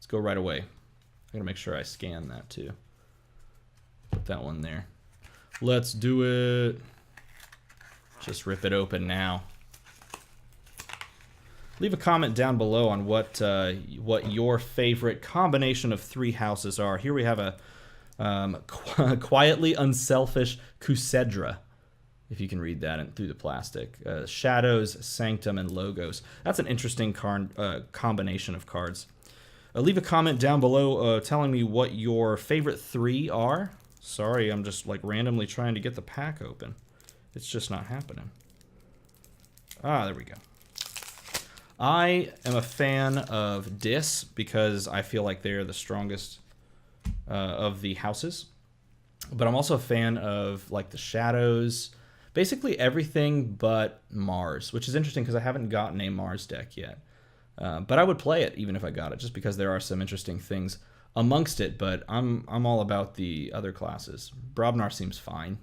go right away. I gotta make sure I scan that too. Put that one there. Let's do it. Just rip it open now. Leave a comment down below on what your favorite combination of 3 houses are. Here we have a quietly unselfish Kusedra, if you can read that through the plastic. Shadows, Sanctum, and Logos. That's an interesting combination of cards. Leave a comment down below telling me what your favorite 3 are. Sorry, I'm just like randomly trying to get the pack open. It's just not happening. Ah, there we go. I am a fan of Dis because I feel like they're the strongest of the houses. But I'm also a fan of like the Shadows, basically everything but Mars, which is interesting because I haven't gotten a Mars deck yet. But I would play it even if I got it, just because there are some interesting things amongst it. But I'm all about the other classes. Brobnar seems fine.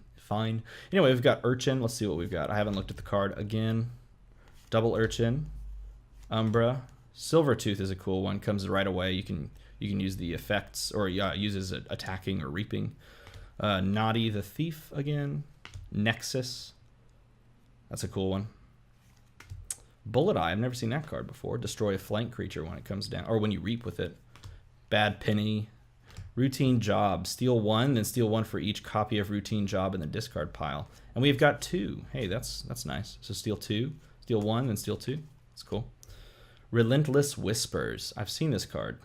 Anyway, we've got Urchin. Let's see what we've got. I haven't looked at the card again. Double Urchin. Umbra. Silvertooth is a cool one. Comes right away. You can use the effects, or uses it attacking or reaping. Naughty the Thief again. Nexus. That's a cool one. Bullet Eye. I've never seen that card before. Destroy a flank creature when it comes down, or when you reap with it. Bad Penny. Routine Job. Steal 1, then steal 1 for each copy of Routine Job in the discard pile. And we've got 2. Hey, that's nice. So steal 2, steal 1, then steal 2. That's cool. Relentless Whispers. I've seen this card.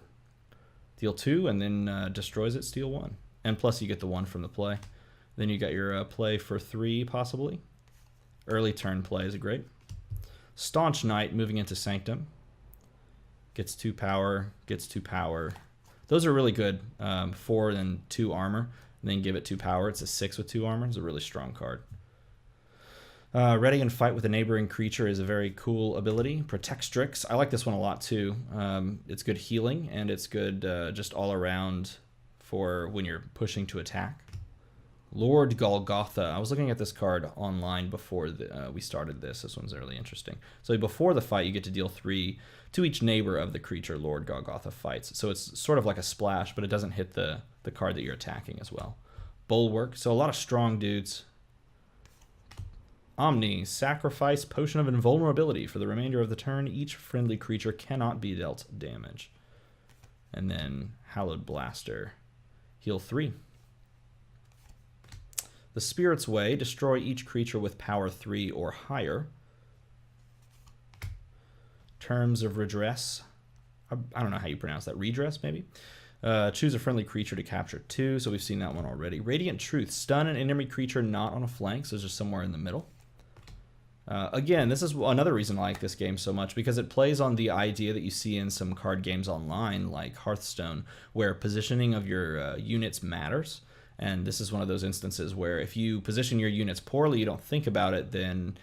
Deal 2 and then destroys it, steal 1. And plus you get the 1 from the play. Then you got your play for 3 possibly. Early turn play is great. Staunch Knight moving into Sanctum. Gets 2 power, gets 2 power. Those are really good. 4 and 2 armor. And then give it 2 power. It's a 6 with 2 armor. It's a really strong card. Ready and Fight with a neighboring creature is a very cool ability. Protect Strix. I like this one a lot too. It's good healing, and it's good just all around for when you're pushing to attack. Lord Golgotha. I was looking at this card online before we started this. This one's really interesting. So before the fight, you get to deal 3 to each neighbor of the creature Lord Golgotha fights. So it's sort of like a splash, but it doesn't hit the card that you're attacking as well. Bulwark. So a lot of strong dudes. Omni. Sacrifice Potion of Invulnerability. For the remainder of the turn, each friendly creature cannot be dealt damage. And then Hallowed Blaster. Heal 3. The Spirit's Way. Destroy each creature with power 3 or higher. Terms of Redress. I don't know how you pronounce that. Redress, maybe? Choose a friendly creature to capture 2. So we've seen that one already. Radiant Truth. Stun an enemy creature not on a flank. So it's just somewhere in the middle. Again, this is another reason I like this game so much, because it plays on the idea that you see in some card games online, like Hearthstone, where positioning of your units matters. And this is one of those instances where if you position your units poorly, you don't think about it, then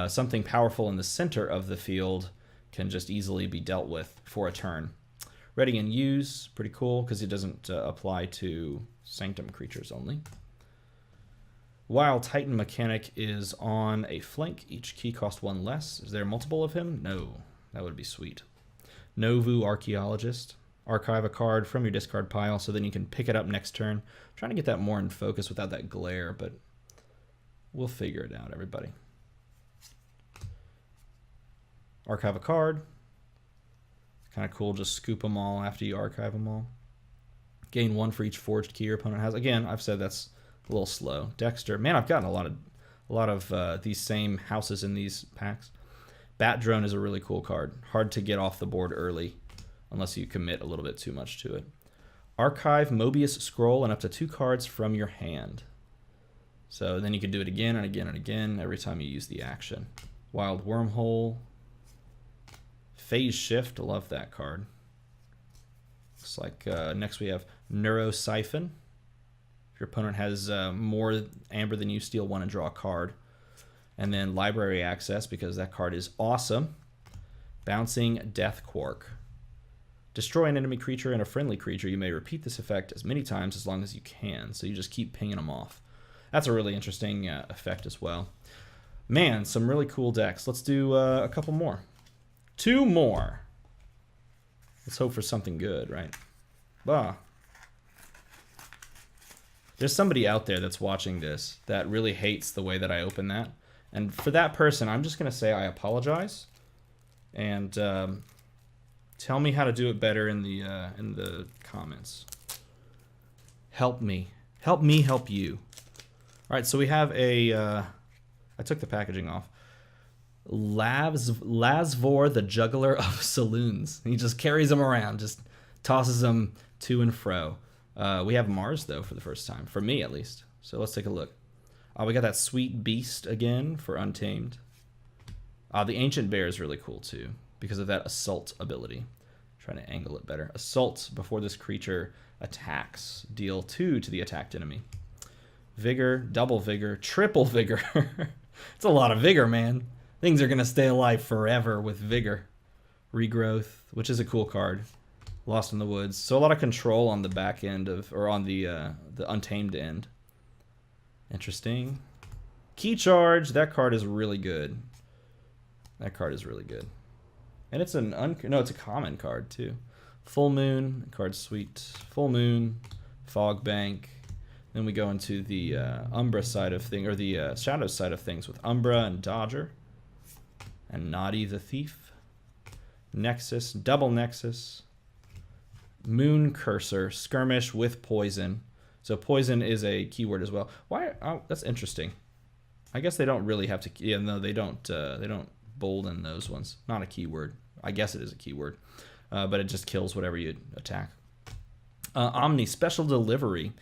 something powerful in the center of the field can just easily be dealt with for a turn. Ready and Use, pretty cool, because it doesn't apply to Sanctum creatures only. While Titan Mechanic is on a flank, each key costs 1 less. Is there multiple of him? No. That would be sweet. Novu Archaeologist. Archive a card from your discard pile so then you can pick it up next turn. I'm trying to get that more in focus without that glare, but we'll figure it out, everybody. Archive a card. Kind of cool, just scoop them all after you archive them all. Gain 1 for each forged key your opponent has. Again, I've said that's a little slow. Dexter. Man, I've gotten a lot of these same houses in these packs. Bat Drone is a really cool card. Hard to get off the board early unless you commit a little bit too much to it. Archive Mobius Scroll and up to 2 cards from your hand. So then you can do it again and again and again every time you use the action. Wild Wormhole. Phase Shift. I love that card. Looks like next we have Neurosiphon. Your opponent has more amber than you, steal 1 and draw a card. And then Library Access, because that card is awesome. Bouncing Death Quark. Destroy an enemy creature and a friendly creature. You may repeat this effect as many times as long as you can. So you just keep pinging them off. That's a really interesting effect as well. Man, some really cool decks. Let's do a couple more. 2 more. Let's hope for something good, right? Bah. There's somebody out there that's watching this that really hates the way that I open that. And for that person, I'm just going to say I apologize. And tell me how to do it better in the comments. Help me. Help me help you. All right, so we have a... I took the packaging off. Lazvor, the Juggler of Saloons. He just carries them around, just tosses them to and fro. We have Mars, though, for the first time. For me, at least. So let's take a look. We got that sweet beast again for Untamed. The Ancient Bear is really cool, too, because of that Assault ability. Trying to angle it better. Assault before this creature attacks. Deal 2 to the attacked enemy. Vigor, double vigor, triple vigor. It's a lot of vigor, man. Things are going to stay alive forever with vigor. Regrowth, which is a cool card. Lost in the Woods. So a lot of control on the back end of, or on the Untamed end. Interesting. Key Charge, that card is really good. That card is really good. And it's an it's a common card too. Full Moon, card's sweet. Full Moon, Fog Bank. Then we go into the Umbra side of things, or the Shadows side of things with Umbra and Dodger. And Naughty the Thief. Nexus, Double Nexus. Moon Cursor, Skirmish with Poison. So Poison is a keyword as well. Why? Oh, that's interesting. I guess they don't really have to. Yeah, no, they don't. They don't bolden those ones. Not a keyword. I guess it is a keyword, but it just kills whatever you attack. Omni, Special Delivery.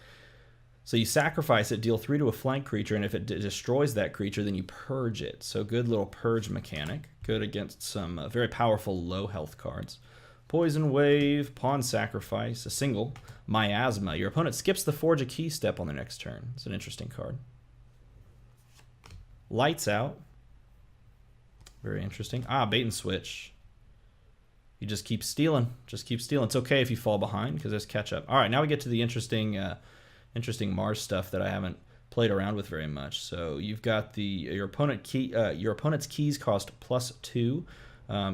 So you sacrifice it, deal 3 to a flank creature, and if it destroys that creature, then you purge it. So good little purge mechanic. Good against some very powerful low health cards. Poison Wave, Pawn Sacrifice, a single. Miasma. Your opponent skips the Forge a Key step on their next turn. It's an interesting card. Lights Out. Very interesting. Bait and switch. You just keep stealing. Just keep stealing. It's okay if you fall behind because there's catch up. All right, now we get to the interesting Mars stuff that I haven't played around with very much. So you've got your opponent's keys cost +2.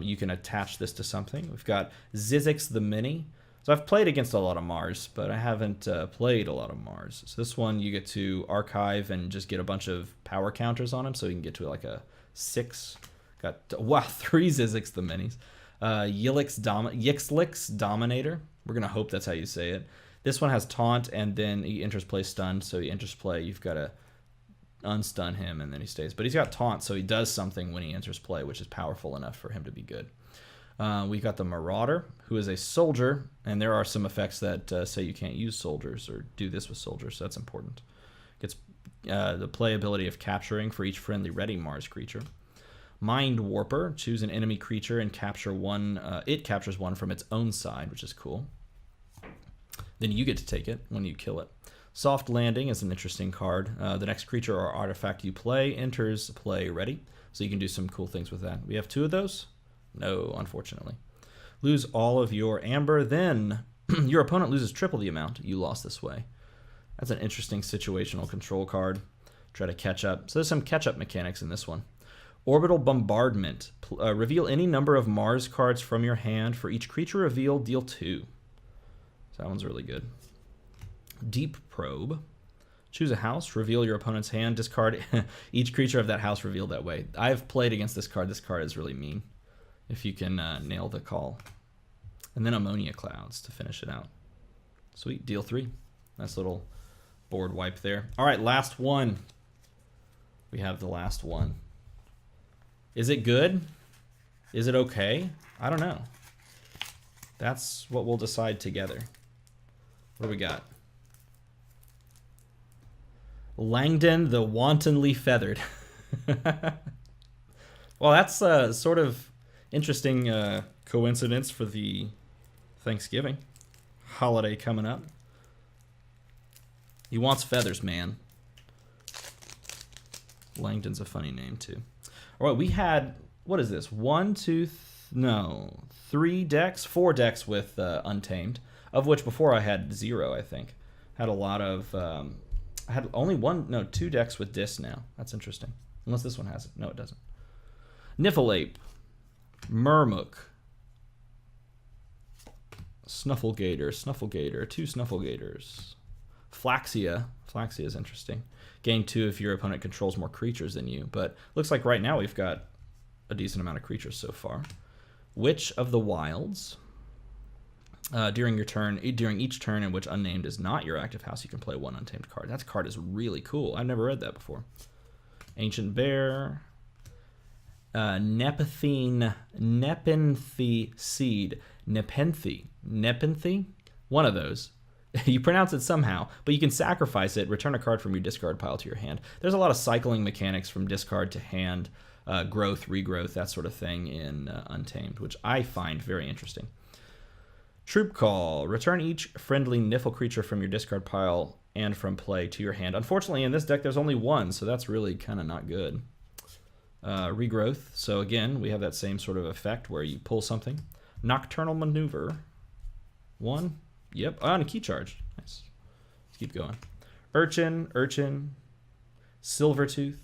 You can attach this to something. We've got Zizix the Mini. So I've played against a lot of Mars, but I haven't played a lot of Mars. So this one you get to archive and just get a bunch of power counters on them, so you can get to like a 6. Got 3 Zizix the Minis. Yixlix Dominator. We're gonna hope that's how you say it. This one has taunt, and then he enters play stunned. So he enters play. You've got to unstun him, and then he stays. But he's got taunt, so he does something when he enters play, which is powerful enough for him to be good. We got the Marauder, who is a soldier, and there are some effects that say you can't use soldiers or do this with soldiers, so that's important. Gets the playability of capturing for each friendly ready Mars creature. Mind Warper, choose an enemy creature and capture one. It captures one from its own side, which is cool. Then you get to take it when you kill it. Soft Landing is an interesting card. The next creature or artifact you play enters play ready, so you can do some cool things with that. We have 2 of those? No, unfortunately. Lose all of your amber, then your opponent loses triple the amount you lost this way. That's an interesting situational control card. Try to catch up. So there's some catch-up mechanics in this one. Orbital Bombardment. Reveal any number of Mars cards from your hand. For each creature revealed, deal 2. So that one's really good. Deep Probe. Choose a house, reveal your opponent's hand, discard each creature of that house revealed that way. I've played against this card. This card is really mean if you can nail the call. And then Ammonia Clouds to finish it out. Sweet, deal 3. Nice little board wipe there. All right, last one. We have the last one. Is it good? Is it okay? I don't know. That's what we'll decide together. What do we got? Langdon the Wantonly Feathered. Well, that's a sort of interesting coincidence for the Thanksgiving holiday coming up. He wants feathers, man. Langdon's a funny name, too. All right, we had, what is this? 3 decks, 4 decks with Untamed, of which before I had 0, I think. Had a lot of, I had only 2 decks with Dis now. That's interesting. Unless this one has it. No, it doesn't. Niffleape, Murmuk, Snufflegator, Snufflegator, 2 Snufflegators. Flaxia. Flaxia is interesting. Gain 2 if your opponent controls more creatures than you. But looks like right now we've got a decent amount of creatures so far. Witch of the Wilds. During each turn in which unnamed is not your active house, you can play 1 untamed card. That card is really cool. I've never read that before. Ancient Bear. Nepenthe Seed. Nepenthe? One of those. You pronounce it somehow, but you can sacrifice it, return a card from your discard pile to your hand. There's a lot of cycling mechanics from discard to hand, growth, regrowth, that sort of thing in Untamed, which I find very interesting. Troop Call. Return each friendly Niffle creature from your discard pile and from play to your hand. Unfortunately, in this deck, there's only 1, so that's really kind of not good. Regrowth. So again, we have that same sort of effect where you pull something. Nocturnal Maneuver. 1. Yep. Oh, and a key charge. Nice. Let's keep going. Urchin. Silvertooth.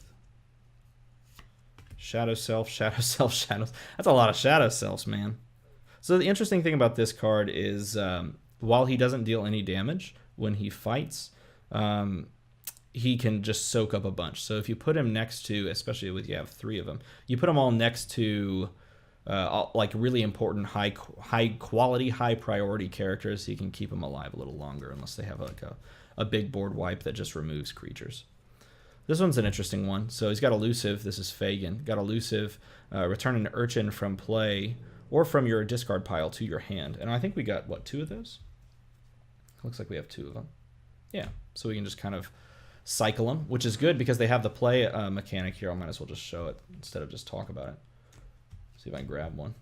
Shadow Self. That's a lot of Shadow Selves, man. So the interesting thing about this card is while he doesn't deal any damage when he fights, he can just soak up a bunch. So if you put him next to, especially with you have 3 of them, you put them all next to like really important high quality, high priority characters, so you can keep them alive a little longer unless they have like a big board wipe that just removes creatures. This one's an interesting one. So he's got Elusive. This is Fagin. Got Elusive. Return an Urchin from play or from your discard pile to your hand. And I think we got, what, 2 of those? Looks like we have 2 of them. Yeah, so we can just kind of cycle them, which is good because they have the play mechanic here. I might as well just show it instead of just talk about it. See if I can grab one.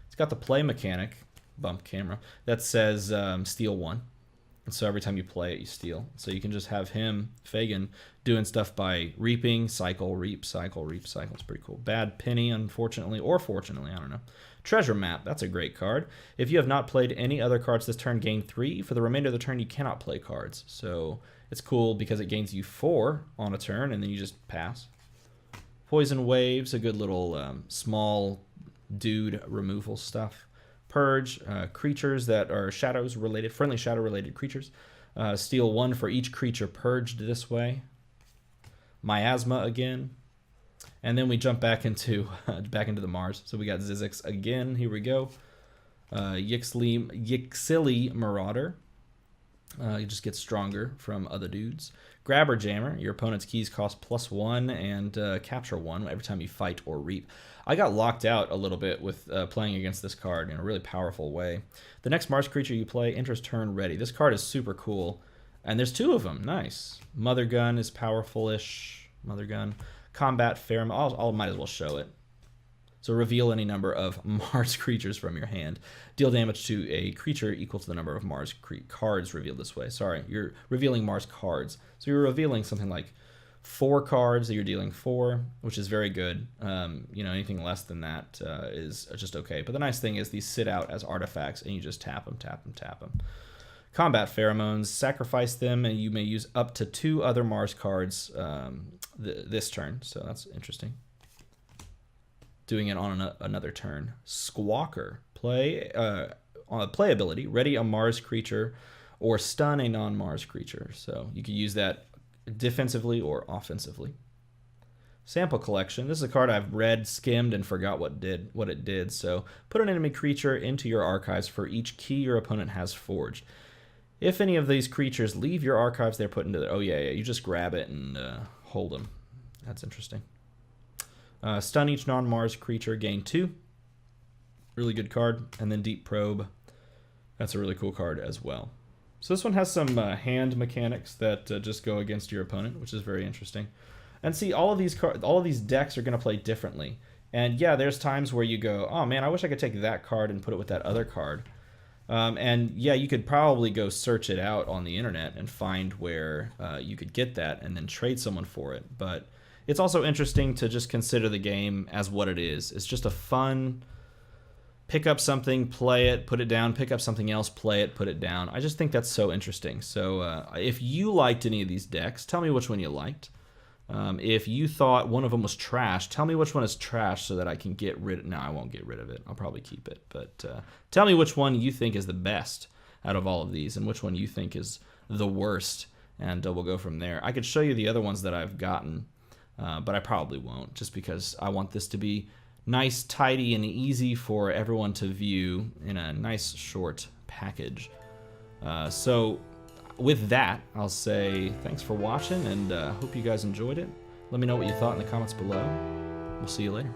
It's got the play mechanic, bump camera, that says steal 1. And so every time you play it, you steal. So you can just have him, Fagin, doing stuff by reaping, cycle, reap, cycle, reap, cycle. It's pretty cool. Bad Penny, unfortunately, or fortunately, I don't know. Treasure Map, that's a great card. If you have not played any other cards this turn, gain 3. For the remainder of the turn, you cannot play cards. So it's cool because it gains you 4 on a turn, and then you just pass. Poison Waves, a good little small dude removal stuff. Purge, creatures that are shadows related, friendly shadow related creatures. Steal 1 for each creature purged this way. Miasma again. And then we jump back into the Mars. So we got Zizix again. Here we go. Yixili Marauder. You just get stronger from other dudes. Grabber Jammer. Your opponent's keys cost +1 and capture 1 every time you fight or reap. I got locked out a little bit with playing against this card in a really powerful way. The next Mars creature you play enters turn ready. This card is super cool. And there's 2 of them. Nice. Mother Gun is powerful-ish. Mother Gun. Combat Pheromone. I might as well show it. So reveal any number of Mars creatures from your hand. Deal damage to a creature equal to the number of Mars cards revealed this way. Sorry, you're revealing Mars cards. So you're revealing something like 4 cards that you're dealing 4, which is very good. You know, anything less than that is just okay. But the nice thing is these sit out as artifacts, and you just tap them, tap them, tap them. Combat Pheromones. Sacrifice them, and you may use up to 2 other Mars cards this turn. So that's interesting. Doing it on another turn. Squawker. Play on a play ability. Ready a Mars creature or stun a non-Mars creature. So you can use that defensively or offensively. Sample Collection. This is a card I've read, skimmed, and forgot what it did. So put an enemy creature into your archives for each key your opponent has forged. If any of these creatures leave your archives, they're put into the... Oh, yeah, you just grab it and hold them. That's interesting. Stun each non-Mars creature, gain 2. Really good card. And then Deep Probe. That's a really cool card as well. So this one has some hand mechanics that just go against your opponent, which is very interesting. And see, all of these decks are going to play differently. And yeah, there's times where you go, oh man, I wish I could take that card and put it with that other card. And yeah, you could probably go search it out on the internet and find where you could get that and then trade someone for it. But it's also interesting to just consider the game as what it is. It's just a fun, pick up something, play it, put it down, pick up something else, play it, put it down. I just think that's so interesting. So if you liked any of these decks, tell me which one you liked. If you thought one of them was trash, tell me which one is trash so that I can get rid of it. No, I won't get rid of it. I'll probably keep it. But tell me which one you think is the best out of all of these and which one you think is the worst, and we'll go from there. I could show you the other ones that I've gotten, but I probably won't, just because I want this to be nice, tidy, and easy for everyone to view in a nice short package. So with that, I'll say thanks for watching, and hope you guys enjoyed it. Let me know what you thought in the comments below. We'll see you later.